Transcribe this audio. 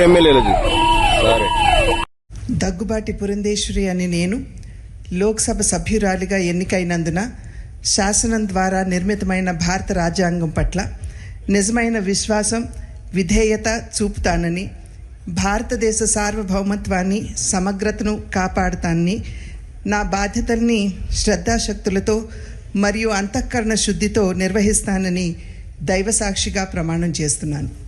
ఎమ్మెల్యేలది. సరే. దగ్గుబాటి పురంధేశ్వరి అని నేను లోక్సభ సభ్యురాలిగా ఎన్నికైనందున శాసనం ద్వారా నిర్మితమైన భారత రాజ్యాంగం పట్ల నిజమైన విశ్వాసం, విధేయత చూపుతానని, భారతదేశ సార్వభౌమత్వాన్ని, సమగ్రతను కాపాడుతానని, నా బాధ్యతల్ని శ్రద్ధాశక్తులతో మరియు అంతఃకరణ శుద్ధితో నిర్వహిస్తానని దైవసాక్షిగా ప్రమాణం చేస్తున్నాను.